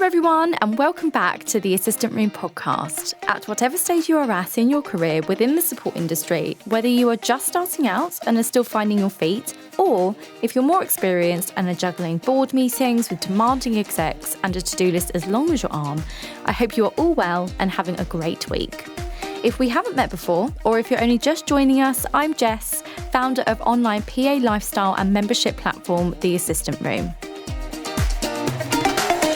everyone, and welcome back to the Assistant Room podcast. At whatever stage you are at in your career within the support industry, whether you are just starting out and are still finding your feet, or if you're more experienced and are juggling board meetings with demanding execs and a to-do list as long as your arm, I hope you are all well and having a great week. If we haven't met before, or if you're only just joining us, I'm Jess, founder of online PA lifestyle and membership platform, The Assistant Room.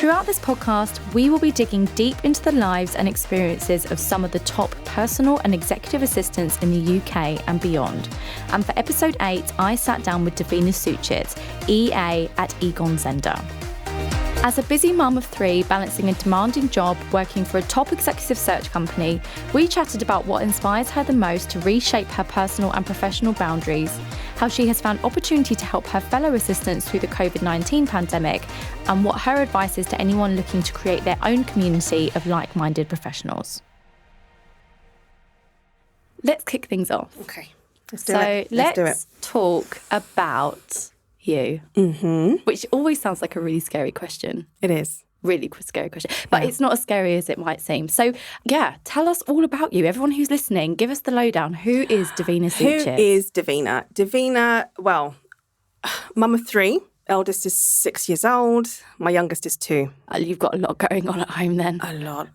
Throughout this podcast, we will be digging deep into the lives and experiences of some of the top personal and executive assistants in the UK and beyond. And for episode 8, I sat down with Davina Soochit, EA at Egon Zehnder. As a busy mum of 3 balancing a demanding job working for a top executive search company, we chatted about what inspires her the most to reshape her personal and professional boundaries, how she has found opportunity to help her fellow assistants through the COVID-19 pandemic, and what her advice is to anyone looking to create their own community of like-minded professionals. Let's kick things off. Okay, let's do it. Let's talk about you, which always sounds like a really scary question. It is. Really scary question. But It's not as scary as it might seem. So, yeah, tell us all about you. Everyone who's listening, give us the lowdown. Who is Davina Soochit? Who is Davina? Davina, well, mum of 3. Eldest is 6 years old. My youngest is 2. You've got a lot going on at home then. A lot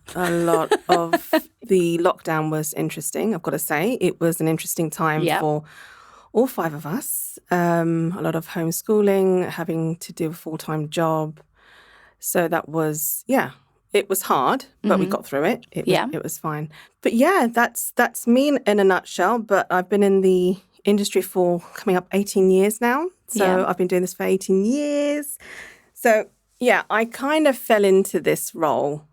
of the lockdown was interesting, I've got to say. It was an interesting time for all 5 of us. A lot of homeschooling, having to do a full-time job. So that was, it was hard, but we got through it. It was fine. But that's me in a nutshell. But I've been in the industry for coming up 18 years now. So I've been doing this for 18 years. So, I kind of fell into this role,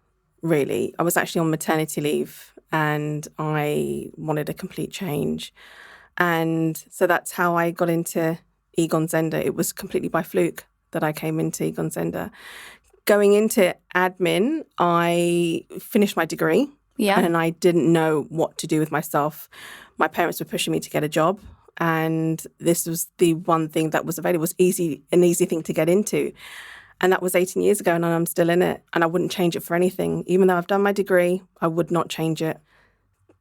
really. I was actually on maternity leave and I wanted a complete change. And so that's how I got into Egon Zehnder. It was completely by fluke that I came into Egon Zehnder. Going into admin, I finished my degree and I didn't know what to do with myself. My parents were pushing me to get a job and this was the one thing that was available. It was an easy thing to get into. And that was 18 years ago and I'm still in it and I wouldn't change it for anything. Even though I've done my degree, I would not change it.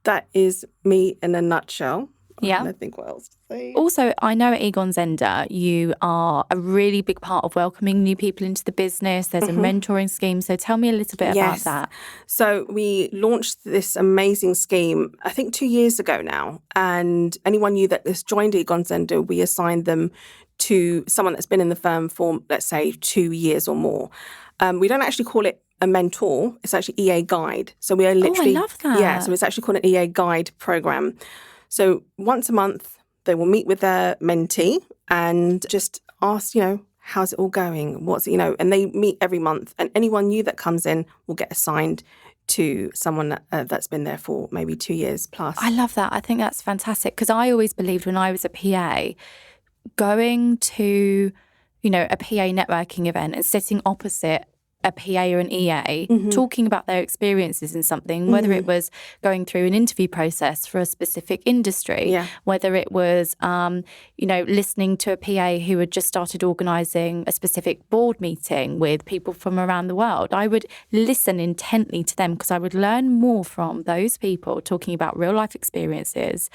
That is me in a nutshell. Yeah. I think what else to say. Also, I know at Egon Zehnder, you are a really big part of welcoming new people into the business. There's a mentoring scheme. So tell me a little bit about that. So we launched this amazing scheme, I think 2 years ago now. And anyone new that has joined Egon Zehnder, we assigned them to someone that's been in the firm for, let's say, 2 years or more. We don't actually call it a mentor. It's actually EA Guide. So we are literally... I love that. Yeah, so it's actually called an EA Guide program. So once a month, they will meet with their mentee and just ask, how's it all going? And they meet every month. And anyone new that comes in will get assigned to someone that's been there for maybe 2 years plus. I love that. I think that's fantastic because I always believed when I was a PA, going to, a PA networking event and sitting opposite a PA or an EA, talking about their experiences in something, whether it was going through an interview process for a specific industry, whether it was, listening to a PA who had just started organising a specific board meeting with people from around the world. I would listen intently to them because I would learn more from those people talking about real life experiences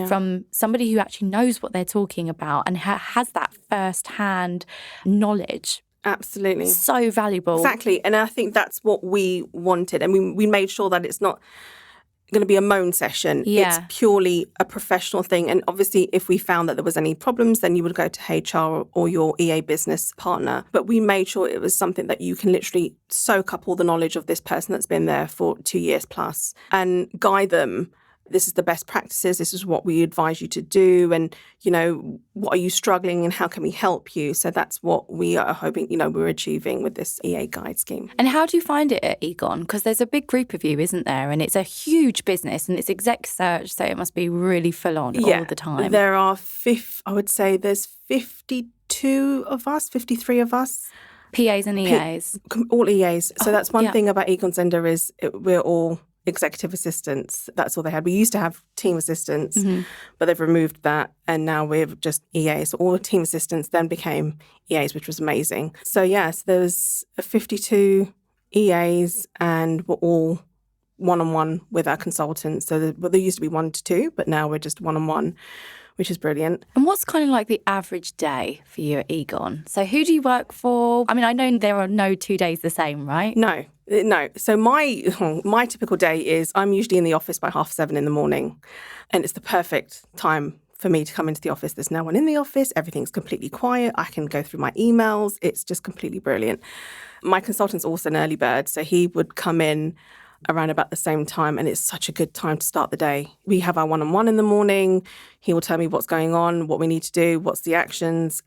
from somebody who actually knows what they're talking about and has that first-hand knowledge. Absolutely. So valuable. Exactly. And I think that's what we wanted. And we made sure that it's not going to be a moan session. It's purely a professional thing. And obviously, if we found that there was any problems, then you would go to HR or your EA business partner. But we made sure it was something that you can literally soak up all the knowledge of this person that's been there for 2 years plus and guide them. This is the best practices. This is what we advise you to do. And, what are you struggling and how can we help you? So that's what we are hoping, we're achieving with this EA Guide scheme. And how do you find it at Egon? Because there's a big group of you, isn't there? And it's a huge business and it's exec search. So it must be really full on all the time. There are, I would say there's 52 of us, 53 of us. PAs and EAs? All EAs. So that's one thing about Egon Zehnder is we're all executive assistants. That's all they had. We used to have team assistants, but they've removed that. And now we're just EAs. So all the team assistants then became EAs, which was amazing. So yes, there was 52 EAs and we're all one-on-one with our consultants. So there used to be 1 to 2, but now we're just one-on-one, which is brilliant. And what's kind of like the average day for you at Egon? So who do you work for? I mean, I know there are no 2 days the same, right? No. So my typical day is I'm usually in the office by 7:30 in the morning, and it's the perfect time for me to come into the office. There's no one in the office. Everything's completely quiet. I can go through my emails. It's just completely brilliant. My consultant's also an early bird, so he would come in around about the same time, and it's such a good time to start the day. We have our one-on-one in the morning. He will tell me what's going on, what we need to do, what's the actions.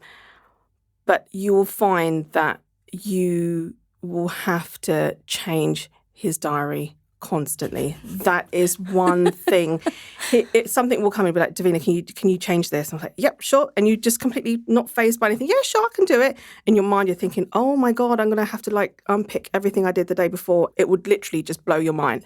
But you will find that you will have to change his diary constantly. That is one thing. Something will come in and be like, Davina, can you change this? I'm like, yep, sure. And you just completely not fazed by anything. Yeah, sure, I can do it. In your mind, you're thinking, oh my God, I'm going to have to unpick everything I did the day before. It would literally just blow your mind.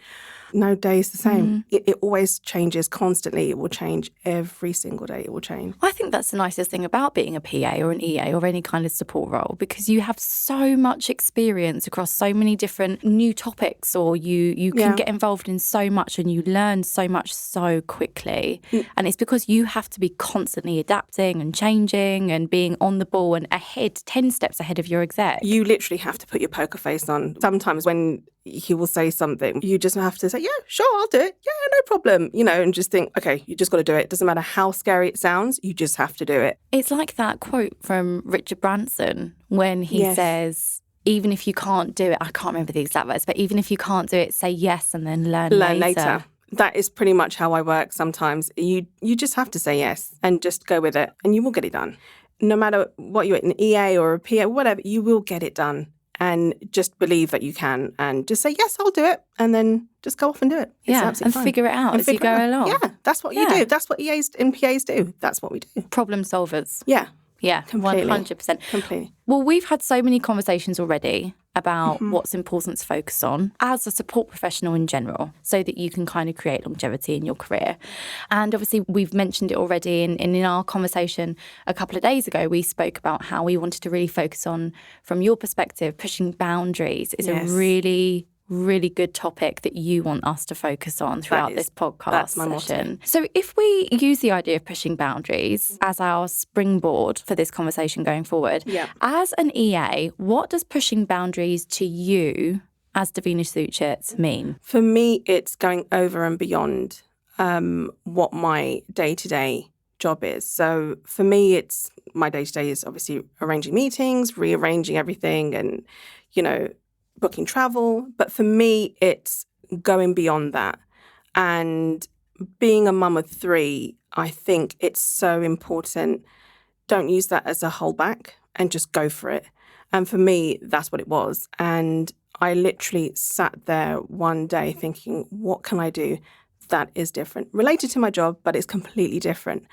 No day is the same. It always changes constantly. It will change every single day. It will change. I think that's the nicest thing about being a PA or an EA or any kind of support role, because you have so much experience across so many different new topics, or you can get involved in so much and you learn so much so quickly. And it's because you have to be constantly adapting and changing and being on the ball and ahead, 10 steps ahead of your exec. You literally have to put your poker face on. Sometimes when he will say something, you just have to say, yeah, sure, I'll do it. Yeah, no problem. And just think, okay, you just got to do it. Doesn't matter how scary it sounds, you just have to do it. It's like that quote from Richard Branson when he says, even if you can't do it, I can't remember the exact words, but even if you can't do it, say yes and then learn later. That is pretty much how I work sometimes. You just have to say yes and just go with it, and you will get it done. No matter what you're an EA or a PA, whatever, you will get it done. And just believe that you can, and just say, yes, I'll do it. And then just go off and do it. It's and figure it out as you go along. Yeah, that's what you do. That's what EAs and PAs do. That's what we do. Problem solvers. Yeah. Yeah, completely. 100%. Completely. Well, we've had so many conversations already about what's important to focus on as a support professional in general, so that you can kind of create longevity in your career. And obviously, we've mentioned it already in our conversation a couple of days ago. We spoke about how we wanted to really focus on, from your perspective, pushing boundaries is a really good topic that you want us to focus on throughout this podcast session. So if we use the idea of pushing boundaries as our springboard for this conversation going forward, as an EA, what does pushing boundaries to you as Davina Soochit mean? For me, it's going over and beyond what my day-to-day job is. So for me, it's my day-to-day is obviously arranging meetings, rearranging everything, and, booking travel. But for me, it's going beyond that. And being a mum of 3, I think it's so important. Don't use that as a holdback and just go for it. And for me, that's what it was. And I literally sat there one day thinking, what can I do that is different? Related to my job, but it's completely different.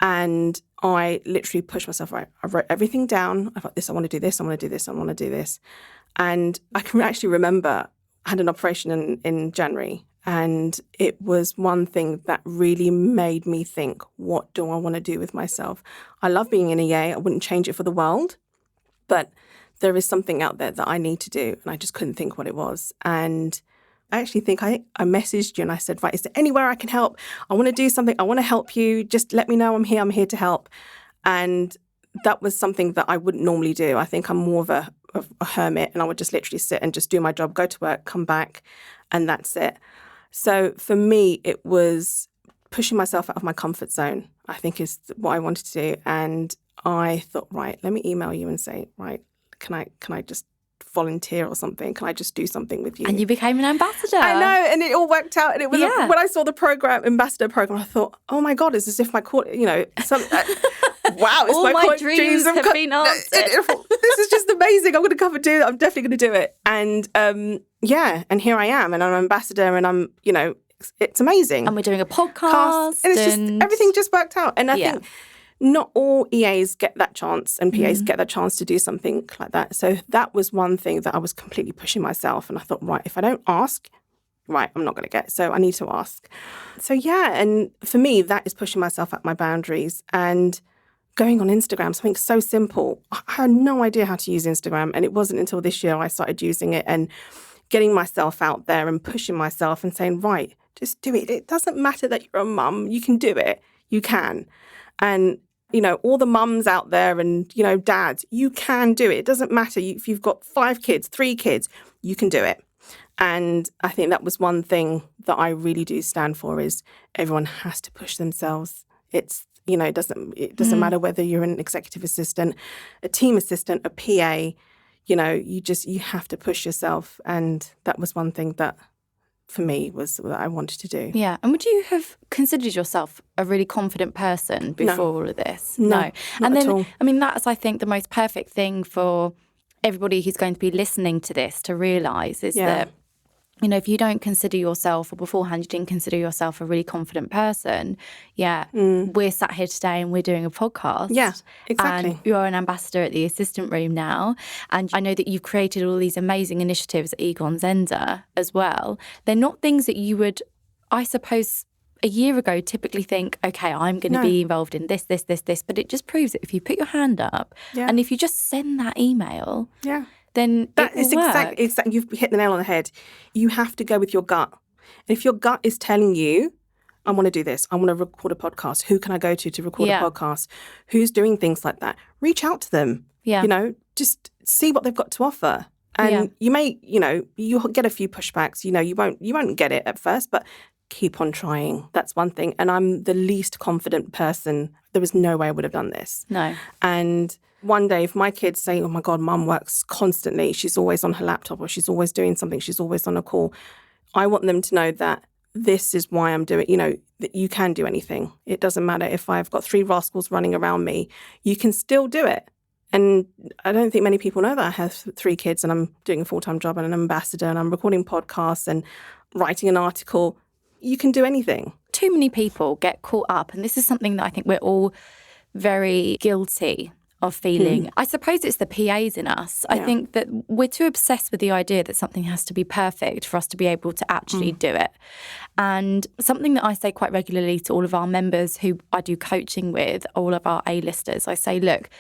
And I literally pushed myself, right? I wrote everything down. I thought, I want to do this, I want to do this, I want to do this. And I can actually remember I had an operation in January, and it was one thing that really made me think, what do I want to do with myself? I love being an EA. I wouldn't change it for the world, but there is something out there that I need to do, and I just couldn't think what it was. And I actually think I messaged you and I said, right, is there anywhere I can help? I want to do something. I want to help you. Just let me know I'm here. I'm here to help. And that was something that I wouldn't normally do. I think I'm more of a hermit, and I would just literally sit and just do my job, go to work, come back, and that's it. So for me, it was pushing myself out of my comfort zone, I think, is what I wanted to do. And I thought, right, let me email you and say, right, can I just volunteer or something? Can I just do something with you? And you became an ambassador. I know, and it all worked out. And it was when I saw the ambassador program, I thought, oh my God, it's as if my wow, it's all my dreams have been answered. This is just amazing. I'm going to come and do that. I'm definitely going to do it. And and here I am, and I'm an ambassador, and I'm, it's amazing. And we're doing a podcast. And it's just, everything just worked out. And I think not all EAs get that chance, and PAs get that chance to do something like that. So that was one thing that I was completely pushing myself. And I thought, right, if I don't ask, right, I'm not going to get it. So I need to ask. So and for me, that is pushing myself at my boundaries and going on Instagram, something so simple. I had no idea how to use Instagram. And it wasn't until this year I started using it and getting myself out there and pushing myself and saying, right, just do it. It doesn't matter that you're a mum. You can do it. You can. And, all the mums out there and, dads, you can do it. It doesn't matter if you've got 5 kids, 3 kids, you can do it. And I think that was one thing that I really do stand for is everyone has to push themselves. It's, it doesn't matter whether you're an executive assistant, a team assistant, a PA, you have to push yourself. And that was one thing that for me was what I wanted to do. Yeah. And would you have considered yourself a really confident person before all of this? No. And then, at all. I mean, that's, I think, the most perfect thing for everybody who's going to be listening to this to realise is that, if you don't consider yourself, or beforehand you didn't consider yourself a really confident person, we're sat here today and we're doing a podcast. Yeah, exactly. And you're an ambassador at the assistant room now. And I know that you've created all these amazing initiatives at Egon Zehnder as well. They're not things that you would, I suppose, a year ago typically think, okay, I'm going to be involved in this. But it just proves that if you put your hand up and if you just send that email... then that is exactly, you've hit the nail on the head. You have to go with your gut. And if your gut is telling you, I want to do this, I want to record a podcast, who can I go to record a podcast? Who's doing things like that? Reach out to them. Yeah. Just see what they've got to offer. And you may, you'll get a few pushbacks. You won't get it at first, but keep on trying. That's one thing. And I'm the least confident person. There was no way I would have done this. No. And one day, if my kids say, oh my God, mum works constantly, she's always on her laptop or she's always doing something, she's always on a call, I want them to know that this is why I'm doing, that you can do anything. It doesn't matter if I've got 3 rascals running around me, you can still do it. And I don't think many people know that I have 3 kids and I'm doing a full-time job and an ambassador and I'm recording podcasts and writing an article. You can do anything. Too many people get caught up, and this is something that I think we're all very guilty of feeling. I suppose it's the PAs in us. I think that we're too obsessed with the idea that something has to be perfect for us to be able to actually do it. And something that I say quite regularly to all of our members who I do coaching with, all of our A-listers, I say, look,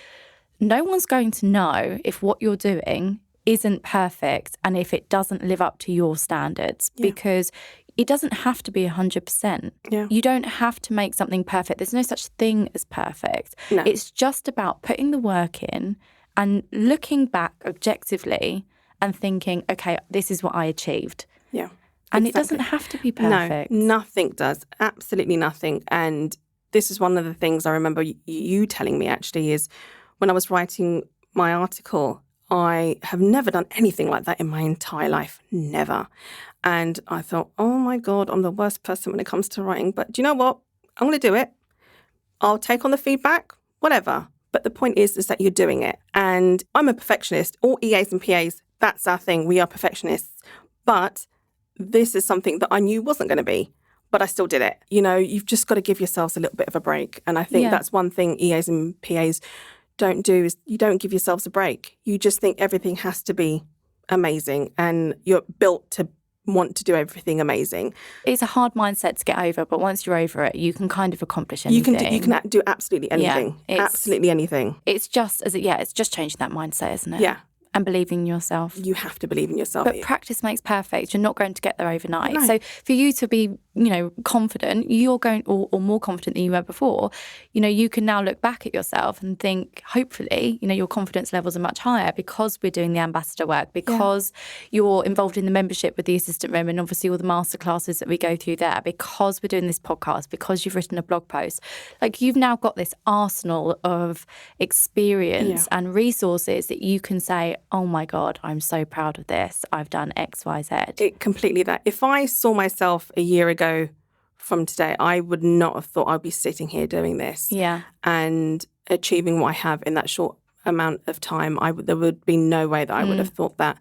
no one's going to know if what you're doing isn't perfect and if it doesn't live up to your standards because it doesn't have to be 100%. Yeah. You don't have to make something perfect. There's no such thing as perfect. No. It's just about putting the work in and looking back objectively and thinking, okay, this is what I achieved. Yeah. And exactly. It doesn't have to be perfect. No, nothing does. Absolutely nothing. And this is one of the things I remember you telling me actually is when I was writing my article, I have never done anything like that in my entire life. Never. And I thought, oh my God, I'm the worst person when it comes to writing. But do you know what? I'm going to do it. I'll take on the feedback, whatever. But the point is that you're doing it. And I'm a perfectionist. All EAs and PAs, that's our thing. We are perfectionists. But this is something that I knew wasn't going to be. But I still did it. You've just got to give yourselves a little bit of a break. And I think that's one thing EAs and PAs don't do is you don't give yourselves a break. You just think everything has to be amazing and you're built to want to do everything amazing. It's a hard mindset to get over, but once you're over it, you can kind of accomplish anything. You can do absolutely anything. Absolutely anything. It's just it's just changing that mindset, isn't it? Yeah. And believing in yourself. You have to believe in yourself. But practice makes perfect. You're not going to get there overnight. No. So for you to be, confident, you're going, or more confident than you were before, you can now look back at yourself and think, hopefully, your confidence levels are much higher because we're doing the ambassador work, because you're involved in the membership with the assistant room and obviously all the masterclasses that we go through there, because we're doing this podcast, because you've written a blog post. Like you've now got this arsenal of experience and resources that you can say, oh my God, I'm so proud of this. I've done X, Y, Z. Completely that. If I saw myself a year ago from today, I would not have thought I'd be sitting here doing this. Yeah. And achieving what I have in that short amount of time. There would be no way that I would have thought that.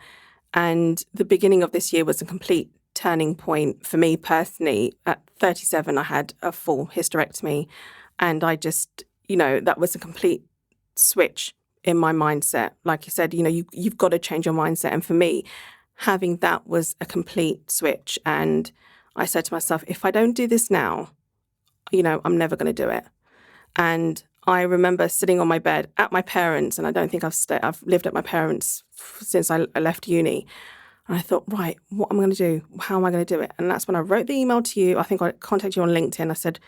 And the beginning of this year was a complete turning point for me personally. At 37, I had a full hysterectomy. And I just, that was a complete switch in my mindset. Like you said, you've got to change your mindset. And for me, having that was a complete switch. And I said to myself, if I don't do this now, I'm never going to do it. And I remember sitting on my bed at my parents', and I don't think I've lived at my parents' since I left uni. And I thought, right, what am I going to do? How am I going to do it? And that's when I wrote the email to you. I think I contacted you on LinkedIn. I said,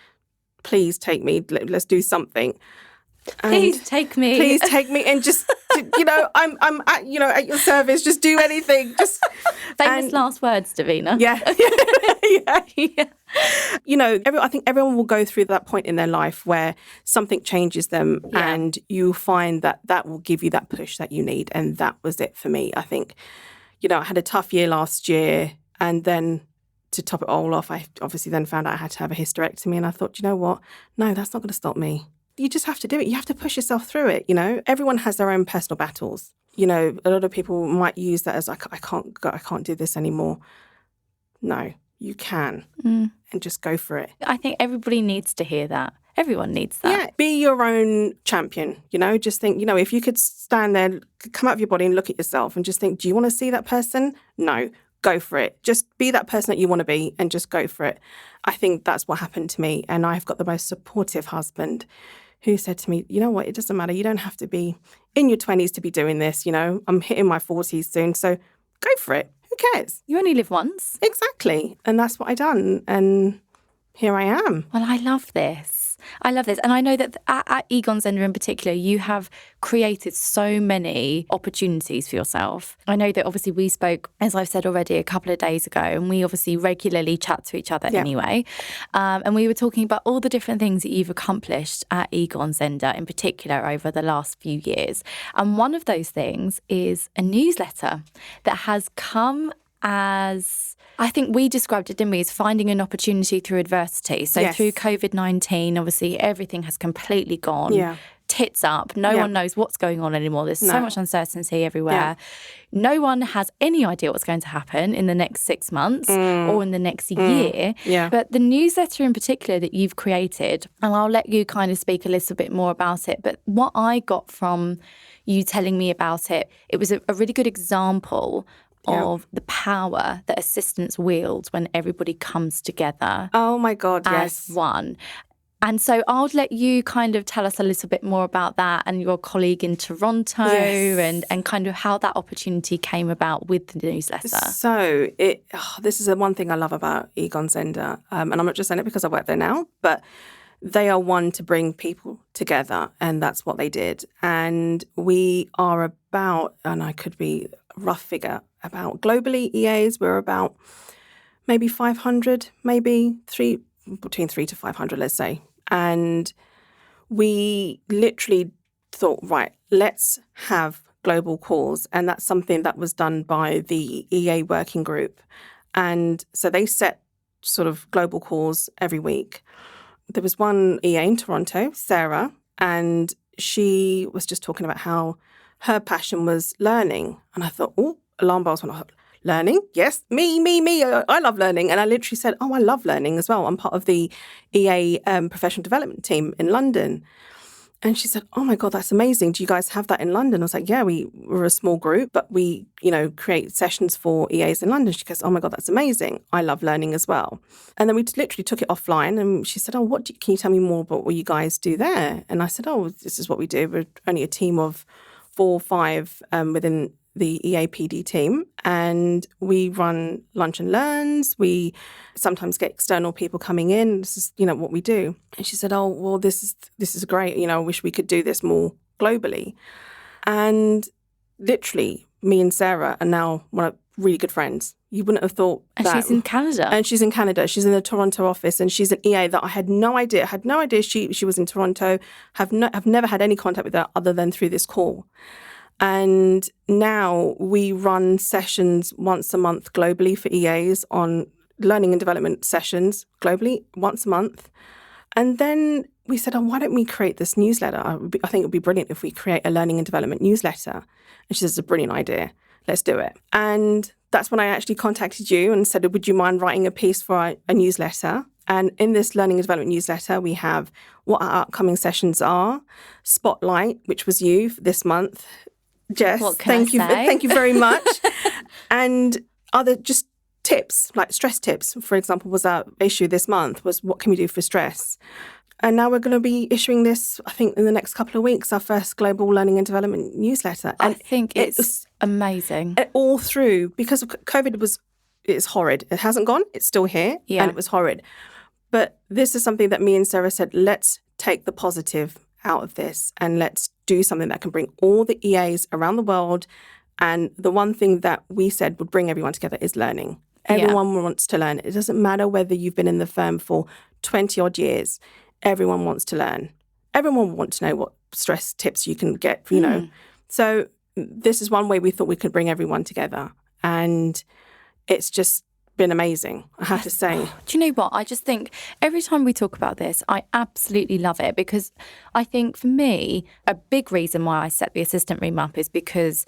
please take me. Let's do something. And please take me. Please take me, and just, I'm at, at your service. Just do anything. Just famous last words, Davina. Yeah. I think everyone will go through that point in their life where something changes them, and you find that will give you that push that you need. And that was it for me. I think, I had a tough year last year, and then to top it all off, I obviously then found out I had to have a hysterectomy, and I thought, you know what? No, that's not going to stop me. You just have to do it. You have to push yourself through it. Everyone has their own personal battles. A lot of people might use that as I can't do this anymore. No, you can, and just go for it. I think everybody needs to hear that. Everyone needs that. Yeah, be your own champion. Just think, if you could stand there, come out of your body and look at yourself and just think, do you want to see that person? No, go for it. Just be that person that you want to be and just go for it. I think that's what happened to me. And I've got the most supportive husband who said to me, you know what, it doesn't matter. You don't have to be in your 20s to be doing this. I'm hitting my 40s soon. So go for it. Who cares? You only live once. Exactly. And that's what I done. And here I am. Well, I love this. And I know that at Egon Zehnder in particular, you have created so many opportunities for yourself. I know that obviously we spoke, as I've said already, a couple of days ago, and we obviously regularly chat to each other anyway. And we were talking about all the different things that you've accomplished at Egon Zehnder in particular over the last few years. And one of those things is a newsletter that has come as, I think we described it, didn't we, as finding an opportunity through adversity. So through COVID-19, obviously everything has completely gone tits up. No one knows what's going on anymore. There's so much uncertainty everywhere. No one has any idea what's going to happen in the next 6 months or in the next year. But the newsletter in particular that you've created, and I'll let you kind of speak a little bit more about it, but what I got from you telling me about it, it was a really good example of the power that assistants wield when everybody comes together. Oh my God, as one. And so I'll let you kind of tell us a little bit more about that and your colleague in Toronto and kind of how that opportunity came about with the newsletter. So this is the one thing I love about Egon Zehnder, and I'm not just saying it because I work there now, but they are one to bring people together, and that's what they did. And we are about, and I could be a rough figure, about globally EAs, we're about maybe 500, maybe between 300 to 500, let's say. And we literally thought, right, let's have global calls. And that's something that was done by the EA working group. And so they set sort of global calls every week. There was one EA in Toronto, Sarah, and she was just talking about how her passion was learning. And I thought, alarm bells went off. Learning? Yes. Me. I love learning. And I literally said, I love learning as well. I'm part of the EA professional development team in London. And she said, oh my God, that's amazing. Do you guys have that in London? I was like, yeah, we're a small group, but we, create sessions for EAs in London. She goes, oh my God, that's amazing. I love learning as well. And then we literally took it offline, and she said, can you tell me more about what you guys do there? And I said, this is what we do. We're only a team of 4 or 5 within the EAPD team, and we run lunch and learns. We sometimes get external people coming in. This is, what we do. And she said, this is great. I wish we could do this more globally. And literally, me and Sarah are now really good friends. You wouldn't have thought that. And she's in Canada. And she's in Canada. She's in the Toronto office, and she's an EA that I had no idea. She was in Toronto. Have never had any contact with her other than through this call. And now we run sessions once a month globally for EAs on learning and development sessions globally once a month. And then we said, why don't we create this newsletter? I think it would be brilliant if we create a learning and development newsletter. And she says, it's a brilliant idea. Let's do it. And that's when I actually contacted you and said, would you mind writing a piece for a newsletter? And in this learning and development newsletter, we have what our upcoming sessions are, Spotlight, which was you this month. Jess, thank you very much. And other just tips, like stress tips, for example, was our issue this month, was what can we do for stress? And now we're going to be issuing this, I think, in the next couple of weeks, our first Global Learning and Development newsletter. And I think it's amazing. All through, because COVID it's horrid. It hasn't gone. It's still here. Yeah. And it was horrid. But this is something that me and Sarah said, let's take the positive out of this and let's do something that can bring all the EAs around the world. And the one thing that we said would bring everyone together is learning. Everyone wants to learn. It doesn't matter whether you've been in the firm for 20 odd years. Everyone wants to learn. Everyone wants to know what stress tips you can get, you know. So this is one way we thought we could bring everyone together. And it's just been amazing, I have to say. Do you know what? I just think every time we talk about this, I absolutely love it, because I think for me, a big reason why I set the assistant room up is because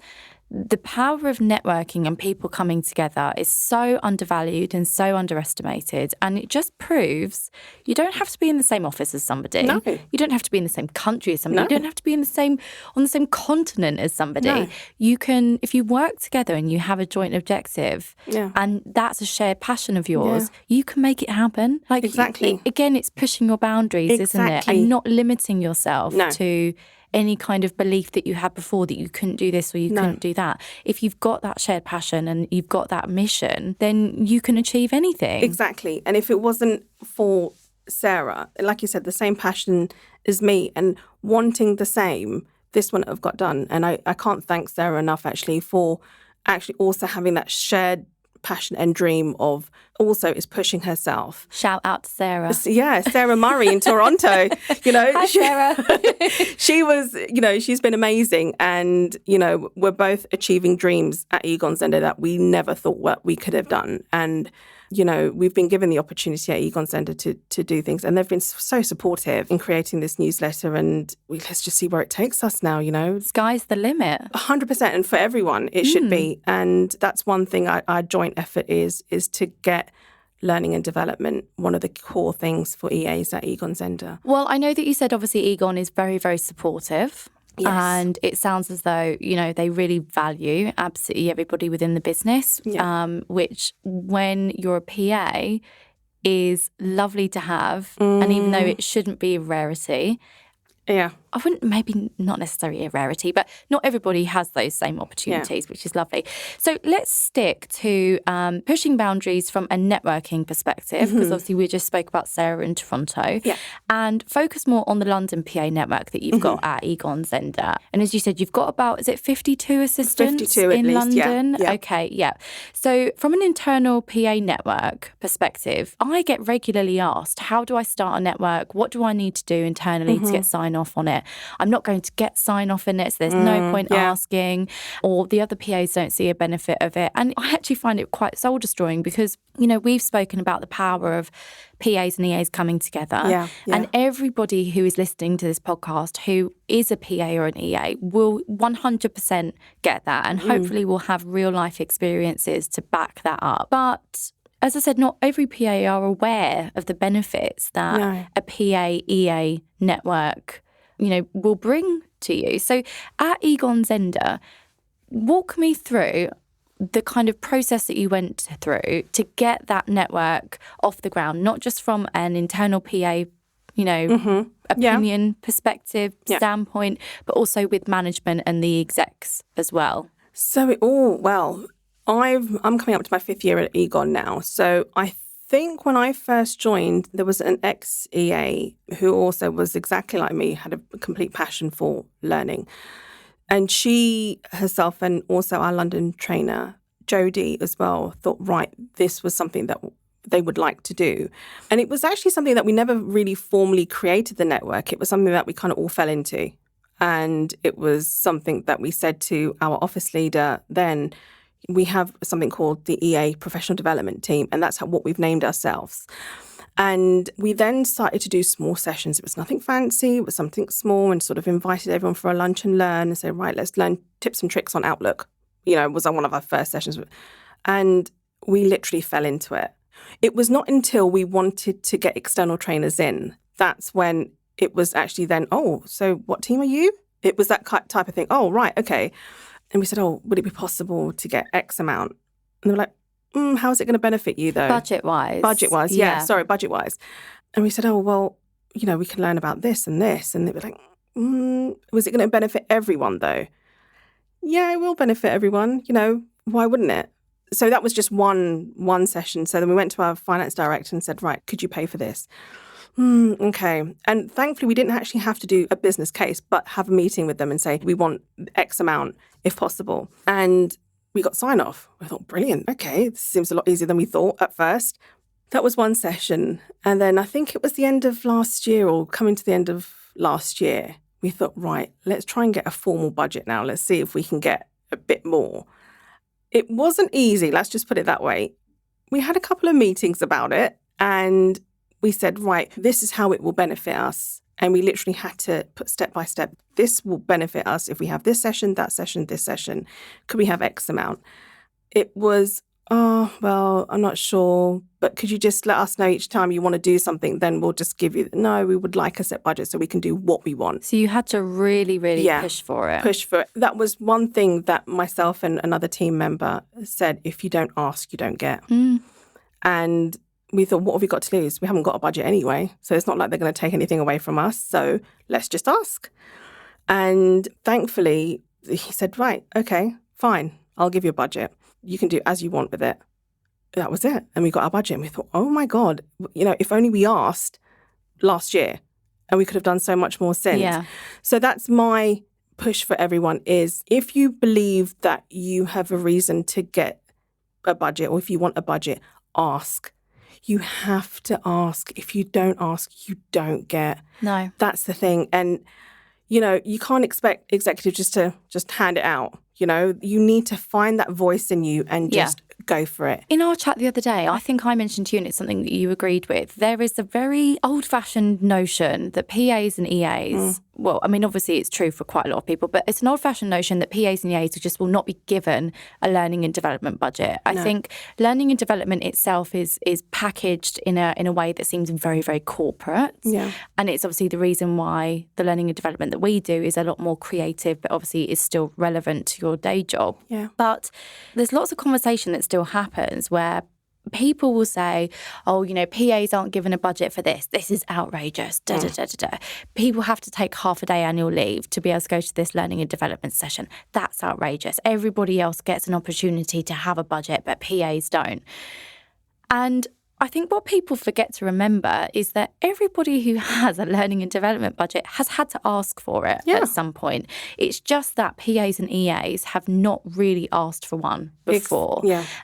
the power of networking and people coming together is so undervalued and so underestimated. And it just proves you don't have to be in the same office as somebody. No. You don't have to be in the same country as somebody. No. You don't have to be on the same continent as somebody. No. You can, if you work together and you have a joint objective, and that's a shared passion of yours, you can make it happen. Like, exactly. Again, it's pushing your boundaries, isn't it? And not limiting yourself to any kind of belief that you had before that you couldn't do this or you couldn't do that. If you've got that shared passion and you've got that mission, then you can achieve anything. Exactly. And if it wasn't for Sarah, like you said, the same passion as me and wanting the same, this wouldn't have got done. And I can't thank Sarah enough actually for actually also having that shared passion and dream of also is pushing herself. Shout out to Sarah. Yeah, Sarah Murray in Toronto. You know, Hi, Sarah. She was, you know, she's been amazing. And, you know, we're both achieving dreams at Egon Zehnder that we never thought what we could have done. And, you know, we've been given the opportunity at Egon Zehnder to do things. And they've been so supportive in creating this newsletter. And let's just see where it takes us now, you know. Sky's the limit. 100%. And for everyone, it should be. And that's one thing our joint effort is to get learning and development, one of the core things for EAs at Egon Zehnder. Well, I know that you said obviously Egon is very, very supportive. Yes. And it sounds as though, you know, they really value absolutely everybody within the business, which when you're a PA is lovely to have. And even though it shouldn't be a rarity, I wouldn't, maybe not necessarily a rarity, but not everybody has those same opportunities, which is lovely. So let's stick to pushing boundaries from a networking perspective, because obviously we just spoke about Sarah in Toronto, and focus more on the London PA network that you've got at Egon Zehnder. And as you said, you've got about, is it 52 assistants 52 in least, London? Yeah. Okay, So from an internal PA network perspective, I get regularly asked, how do I start a network? What do I need to do internally to get sign off on it? I'm not going to get sign off in it, so there's no point asking, or the other PAs don't see a benefit of it. And I actually find it quite soul destroying because, you know, we've spoken about the power of PAs and EAs coming together. And everybody who is listening to this podcast who is a PA or an EA will 100% get that, and hopefully will have real life experiences to back that up. But as I said, not every PA are aware of the benefits that a PA-EA network, you know, will bring to you. So at Egon Zehnder, walk me through the kind of process that you went through to get that network off the ground, not just from an internal PA, you know, opinion perspective standpoint, but also with management and the execs as well. So I'm coming up to my 5th year at Egon now. So I think when I first joined, there was an ex-EA who also was exactly like me, had a complete passion for learning. And she herself and also our London trainer, Jodie, as well, thought, right, this was something that they would like to do. And it was actually something that we never really formally created the network. It was something that we kind of all fell into. And it was something that we said to our office leader then, we have something called the EA Professional Development Team, and that's what we've named ourselves. And we then started to do small sessions. It was nothing fancy, it was something small, and sort of invited everyone for a lunch and learn and said, right, let's learn tips and tricks on Outlook. You know, it was on one of our first sessions. And we literally fell into it. It was not until we wanted to get external trainers in, that's when it was actually then, oh, so what team are you? It was that type of thing. Oh, right, okay. And we said, oh, would it be possible to get X amount? And they were like, how is it going to benefit you though? Budget-wise. Budget-wise, yeah. Sorry, budget-wise. And we said, oh, well, we can learn about this and this. And they were like, was it going to benefit everyone though? Yeah, it will benefit everyone. Why wouldn't it? So that was just one session. So then we went to our finance director and said, right, could you pay for this? Okay. And thankfully, we didn't actually have to do a business case, but have a meeting with them and say, we want X amount if possible. And we got sign off. I thought, brilliant. Okay, this seems a lot easier than we thought at first. That was one session. And then I think it was the end of last year or coming to the end of last year, we thought, right, let's try and get a formal budget now. Let's see if we can get a bit more. It wasn't easy. Let's just put it that way. We had a couple of meetings about it and we said, right, this is how it will benefit us. And we literally had to put step by step, this will benefit us if we have this session, that session, this session. Could we have X amount? It was, well, I'm not sure, but could you just let us know each time you want to do something, then we'll just give you, no, we would like a set budget so we can do what we want. So you had to really, really push for it. Push for it. That was one thing that myself and another team member said, if you don't ask, you don't get. And we thought, what have we got to lose? We haven't got a budget anyway. So it's not like they're going to take anything away from us. So let's just ask. And thankfully, he said, right, okay, fine. I'll give you a budget. You can do as you want with it. That was it. And we got our budget and we thought, oh my God, if only we asked last year and we could have done so much more since. Yeah. So that's my push for everyone is if you believe that you have a reason to get a budget or if you want a budget, ask. You have to ask. If you don't ask, you don't get. No. That's the thing. And, you can't expect executives just hand it out. You need to find that voice in you and just go for it. In our chat the other day, I think I mentioned to you, and it's something that you agreed with, there is a very old-fashioned notion that PAs and EAs, well, I mean, obviously it's true for quite a lot of people, but it's an old-fashioned notion that PAs and EAs just will not be given a learning and development budget. I think learning and development itself is packaged in a way that seems very, very corporate. Yeah. And it's obviously the reason why the learning and development that we do is a lot more creative, but obviously is still relevant to your day job. Yeah. But there's lots of conversation that still happens where people will say, oh, PAs aren't given a budget for this. This is outrageous. People have to take half a day annual leave to be able to go to this learning and development session. That's outrageous. Everybody else gets an opportunity to have a budget, but PAs don't. And I think what people forget to remember is that everybody who has a learning and development budget has had to ask for it at some point. It's just that PAs and EAs have not really asked for one before.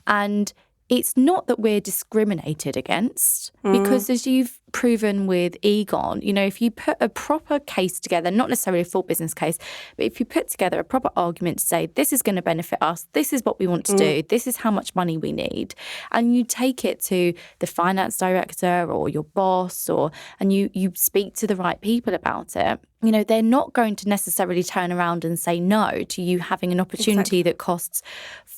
And it's not that we're discriminated against, because as you've proven with Egon, if you put a proper case together, not necessarily a full business case, but if you put together a proper argument to say, this is going to benefit us, this is what we want to do, this is how much money we need, and you take it to the finance director or your boss, and you speak to the right people about it, they're not going to necessarily turn around and say no to you having an opportunity that costs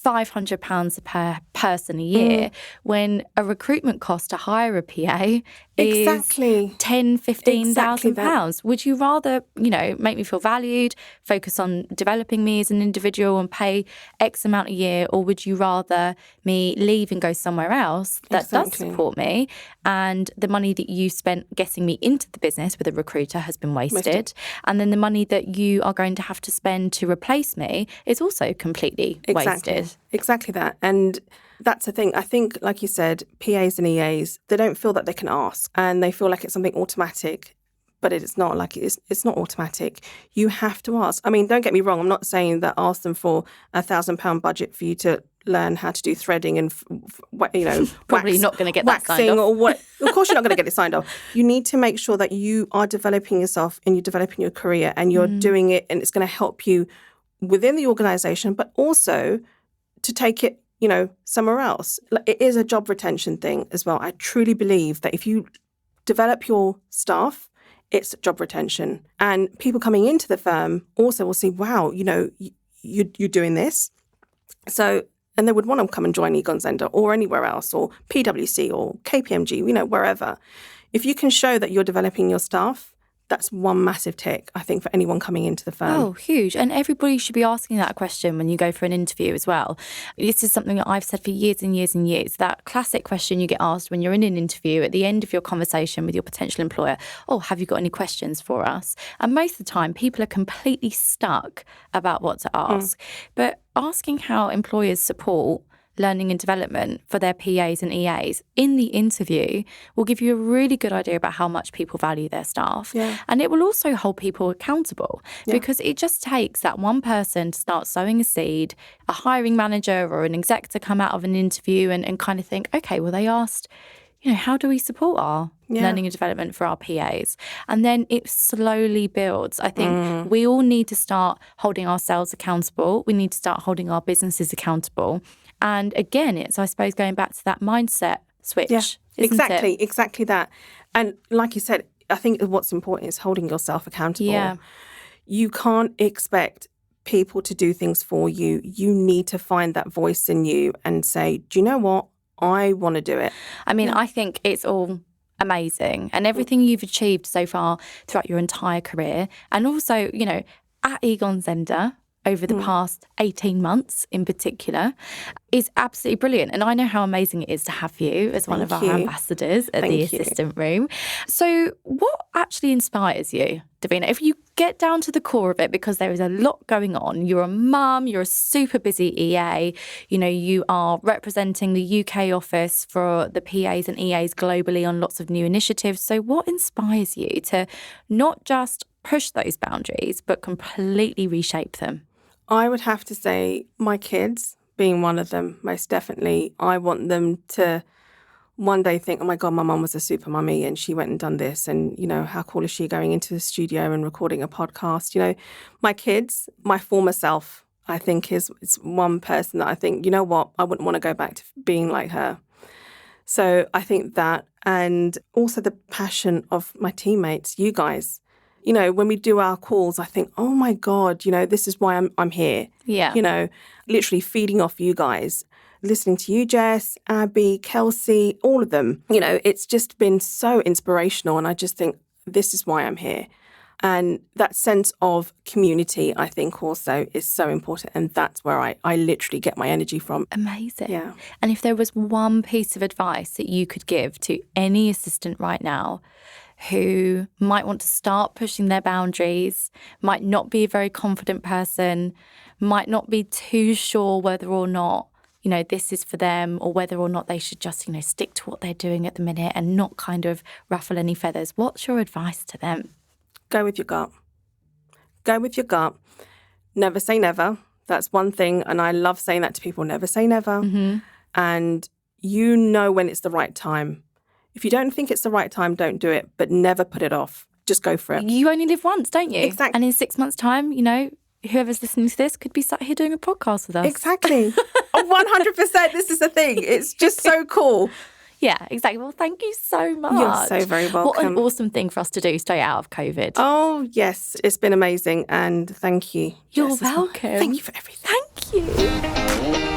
£500 per person a year when a recruitment cost to hire a PA is £10,000-15,000. Would you rather, make me feel valued, focus on developing me as an individual and pay X amount a year, or would you rather me leave and go somewhere else that does support me and the money that you spent getting me into the business with a recruiter has been wasted, and then the money that you are going to have to spend to replace me is also completely wasted? Exactly that. And that's the thing. I think, like you said, PAs and EAs, they don't feel that they can ask and they feel like it's something automatic, but it's not. It's not automatic. You have to ask. I mean, don't get me wrong. I'm not saying that ask them for £1,000 budget for you to learn how to do threading and, probably not going to get that signed off. Or what? Of course, you're not going to get it signed off. You need to make sure that you are developing yourself and you're developing your career and you're doing it, and it's going to help you within the organisation, but also to take it, somewhere else. It is a job retention thing as well. I truly believe that if you develop your staff, it's job retention. And people coming into the firm also will see, wow, you're doing this. So, and they would want to come and join Egon Zehnder or anywhere else, or PwC or KPMG, wherever. If you can show that you're developing your staff, that's one massive tick, I think, for anyone coming into the firm. Oh, huge. And everybody should be asking that question when you go for an interview as well. This is something that I've said for years and years and years. That classic question you get asked when you're in an interview at the end of your conversation with your potential employer, oh, have you got any questions for us? And most of the time, people are completely stuck about what to ask. But asking how employers support learning and development for their PAs and EAs in the interview will give you a really good idea about how much people value their staff. Yeah. And it will also hold people accountable because it just takes that one person to start sowing a seed, a hiring manager or an exec to come out of an interview and kind of think, okay, well, they asked, how do we support our learning and development for our PAs? And then it slowly builds. I think we all need to start holding ourselves accountable. We need to start holding our businesses accountable. And again, it's, I suppose, going back to that mindset switch. Yeah, exactly that. And like you said, I think what's important is holding yourself accountable. Yeah. You can't expect people to do things for you. You need to find that voice in you and say, do you know what? I want to do it. I mean, I think it's all amazing. And everything you've achieved so far throughout your entire career. And also, at Egon Zehnder, over the past 18 months in particular, is absolutely brilliant. And I know how amazing it is to have you as one of our ambassadors at the assistant room. So what actually inspires you, Davina? If you get down to the core of it, because there is a lot going on. You're a mum, you're a super busy EA, you are representing the UK office for the PAs and EAs globally on lots of new initiatives. So what inspires you to not just push those boundaries, but completely reshape them? I would have to say my kids being one of them, most definitely. I want them to one day think, oh my God, my mum was a super mummy and she went and done this. And, how cool is she going into the studio and recording a podcast? My kids, my former self, I think is one person that I think, you know what, I wouldn't want to go back to being like her. So I think that, and also the passion of my teammates, you guys. When we do our calls, I think, oh my God, this is why I'm here. Yeah. Literally feeding off you guys, listening to you, Jess, Abby, Kelsey, all of them. It's just been so inspirational. And I just think this is why I'm here. And that sense of community, I think also is so important. And that's where I literally get my energy from. Amazing. Yeah. And if there was one piece of advice that you could give to any assistant right now who might want to start pushing their boundaries, might not be a very confident person, might not be too sure whether or not, this is for them or whether or not they should just, stick to what they're doing at the minute and not kind of ruffle any feathers. What's your advice to them? Go with your gut. Go with your gut. Never say never. That's one thing. And I love saying that to people. Never say never. Mm-hmm. And when it's the right time. If you don't think it's the right time, don't do it, but never put it off. Just go for it. You only live once, don't you? Exactly. And in 6 months' time, whoever's listening to this could be sat here doing a podcast with us. Exactly. 100%. This is the thing. It's just so cool. Yeah, exactly. Well, thank you so much. You're so very welcome. What an awesome thing for us to do, stay out of COVID. Oh, yes. It's been amazing. And thank you. You're welcome. Thank you for everything. Thank you.